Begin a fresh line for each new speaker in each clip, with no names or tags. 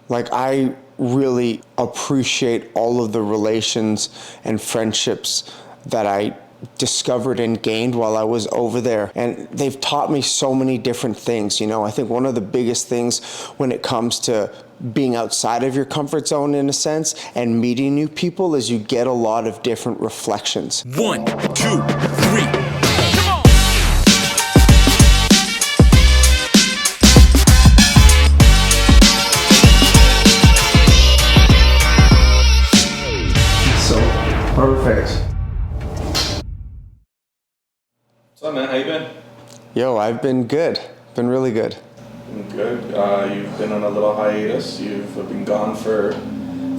Like, I really appreciate all of the relations and friendships that I discovered and gained while I was over there. And they've taught me so many different things. You know, I think one of the biggest things when it comes to being outside of your comfort zone, in a sense, and meeting new people is you get a lot of different reflections.
1, 2, 3.
Perfect.
What's up, man? How you been?
Yo, I've been good. Been really good.
Been good. You've been on a little hiatus. You've been gone for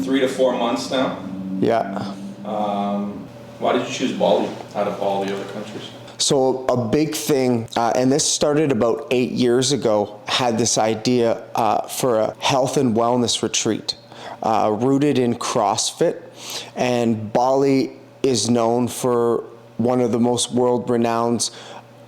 3 to 4 months now.
Yeah.
Why did you choose Bali out of all the other countries?
So a big thing, and this started about 8 years ago, had this idea for a health and wellness retreat rooted in CrossFit. And Bali is known for one of the most world-renowned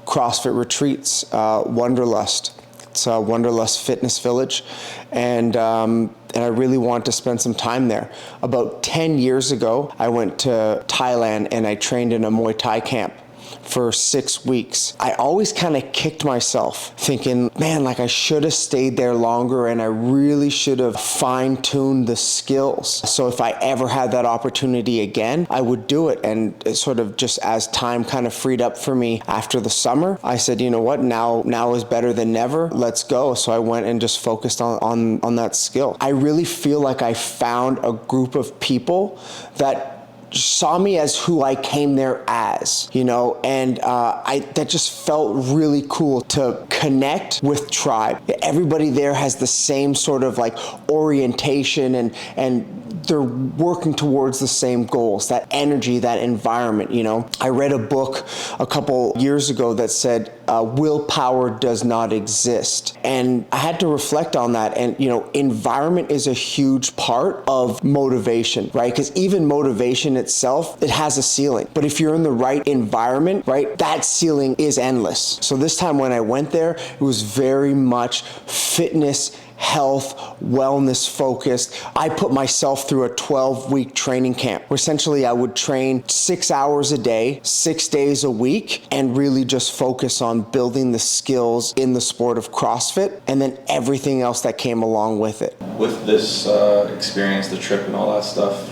CrossFit retreats, Wonderlust. It's a Wonderlust fitness village, and I really want to spend some time there. About 10 years ago, I went to Thailand and I trained in a Muay Thai camp for 6 weeks. I always kind of kicked myself thinking, man, like I should have stayed there longer and I really should have fine-tuned the skills. So if I ever had that opportunity again, I would do it. And it sort of just as time kind of freed up for me after the summer, I said, you know what, now is better than never. Let's go. So I went and just focused on that skill. I really feel like I found a group of people that saw me as who I came there as, you know, and that just felt really cool to connect with tribe. Everybody there has the same sort of like orientation and they're working towards the same goals, that energy, that environment, you know. I read a book a couple years ago that said, willpower does not exist. And I had to reflect on that. And, you know, environment is a huge part of motivation, right? Because even motivation itself, it has a ceiling. But if you're in the right environment, right, that ceiling is endless. So this time when I went there, it was very much fitness, health, wellness focused. I put myself through a 12-week training camp where essentially I would train 6 hours a day, 6 days a week, and really just focus on building the skills in the sport of CrossFit and then everything else that came along with it.
With this experience, the trip and all that stuff,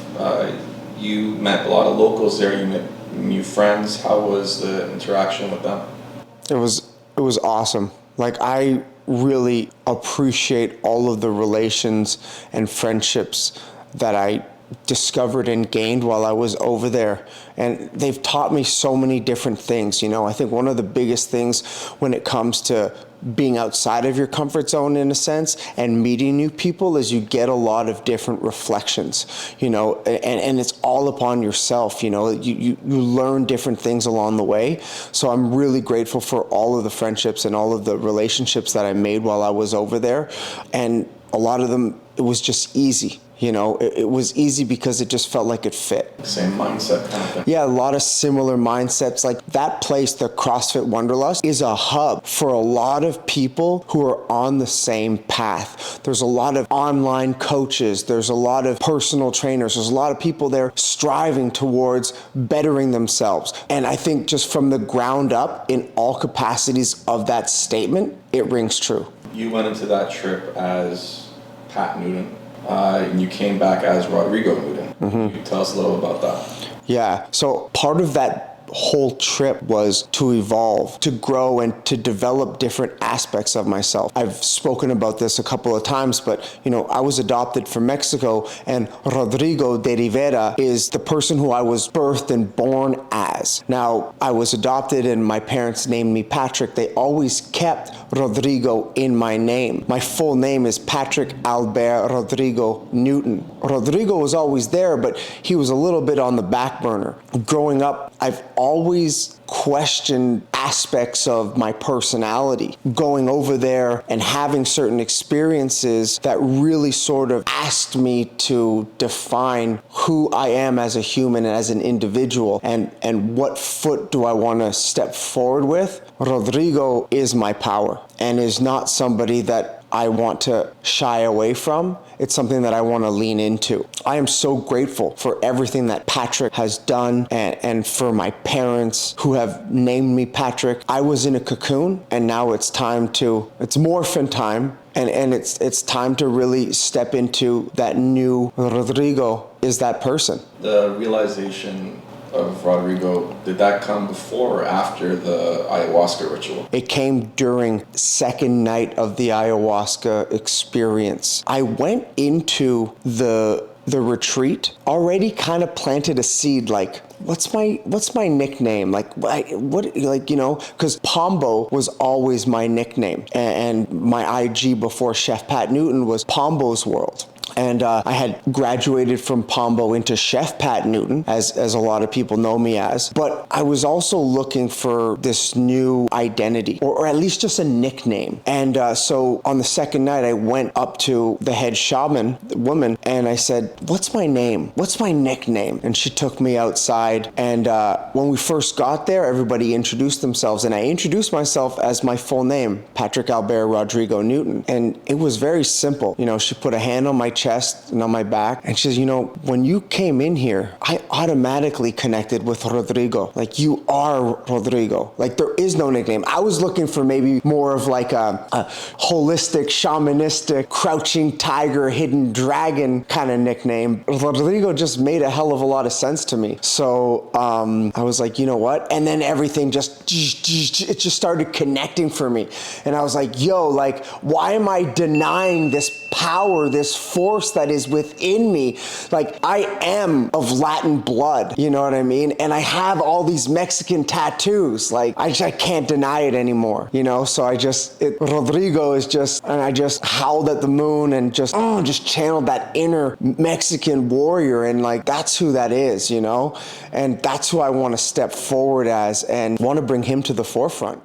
you met a lot of locals there, you met new friends. How was the interaction with them?
It was awesome. Like, I really appreciate all of the relations and friendships that I discovered and gained while I was over there. And they've taught me so many different things. You know, I think one of the biggest things when it comes to being outside of your comfort zone, in a sense, and meeting new people is you get a lot of different reflections, you know, and it's all upon yourself. You know, you learn different things along the way. So I'm really grateful for all of the friendships and all of the relationships that I made while I was over there. And a lot of them, it was just easy. You know, it was easy because it just felt like it fit.
Same mindset kind of thing.
Yeah, a lot of similar mindsets. Like that place, the CrossFit Wonderlust, is a hub for a lot of people who are on the same path. There's a lot of online coaches. There's a lot of personal trainers. There's a lot of people there striving towards bettering themselves. And I think just from the ground up, in all capacities of that statement, it rings true.
You went into that trip as Pat Newton. And you came back as Rodrigo Newton. Mm-hmm. Can you tell us a little about that?
Yeah, so part of that whole trip was to evolve, to grow, and to develop different aspects of myself. I've spoken about this a couple of times, but you know, I was adopted from Mexico, and Rodrigo de Rivera is the person who I was birthed and born as. Now, I was adopted and my parents named me Patrick. They always kept Rodrigo in my name. My full name is Patrick Albert Rodrigo Newton. Rodrigo was always there, but he was a little bit on the back burner. Growing up, I've always questioned aspects of my personality. Going over there and having certain experiences that really sort of asked me to define who I am as a human and as an individual, and what foot do I want to step forward with. Rodrigo is my power and is not somebody that I want to shy away from. It's something that I want to lean into. I am so grateful for everything that Patrick has done and for my parents who have named me Patrick. I was in a cocoon and now it's morphin time. And it's time to really step into that new Rodrigo is that person.
The realization of Rodrigo, did that come before or after the ayahuasca ritual?
It came during second night of the ayahuasca experience. I went into the retreat already kind of planted a seed, like, what's my nickname, like what, like, you know, because Pombo was always my nickname, and my IG before Chef Pat Newton was Pombo's World. And I had graduated from Pombo into Chef Pat Newton, as a lot of people know me as. But I was also looking for this new identity, or at least just a nickname. And so on the second night, I went up to the head shaman, the woman, and I said, what's my name? What's my nickname? And she took me outside. And when we first got there, everybody introduced themselves. And I introduced myself as my full name, Patrick Albert Rodrigo Newton. And it was very simple. You know, she put a hand on my chest and on my back, and she says, you know, when you came in here, I automatically connected with Rodrigo. Like, you are Rodrigo. Like, there is no nickname. I was looking for maybe more of like a holistic, shamanistic, crouching tiger, hidden dragon kind of nickname. Rodrigo just made a hell of a lot of sense to me. So I was like, you know what? And then everything it just started connecting for me. And I was like, yo, like, why am I denying this power, this force that is within me? Like, I am of Latin blood, you know what I mean? And I have all these Mexican tattoos. Like, I can't deny it anymore, you know? So Rodrigo is just, and I just howled at the moon and just channeled that inner Mexican warrior. And like, that's who that is, you know? And that's who I want to step forward as and want to bring him to the forefront.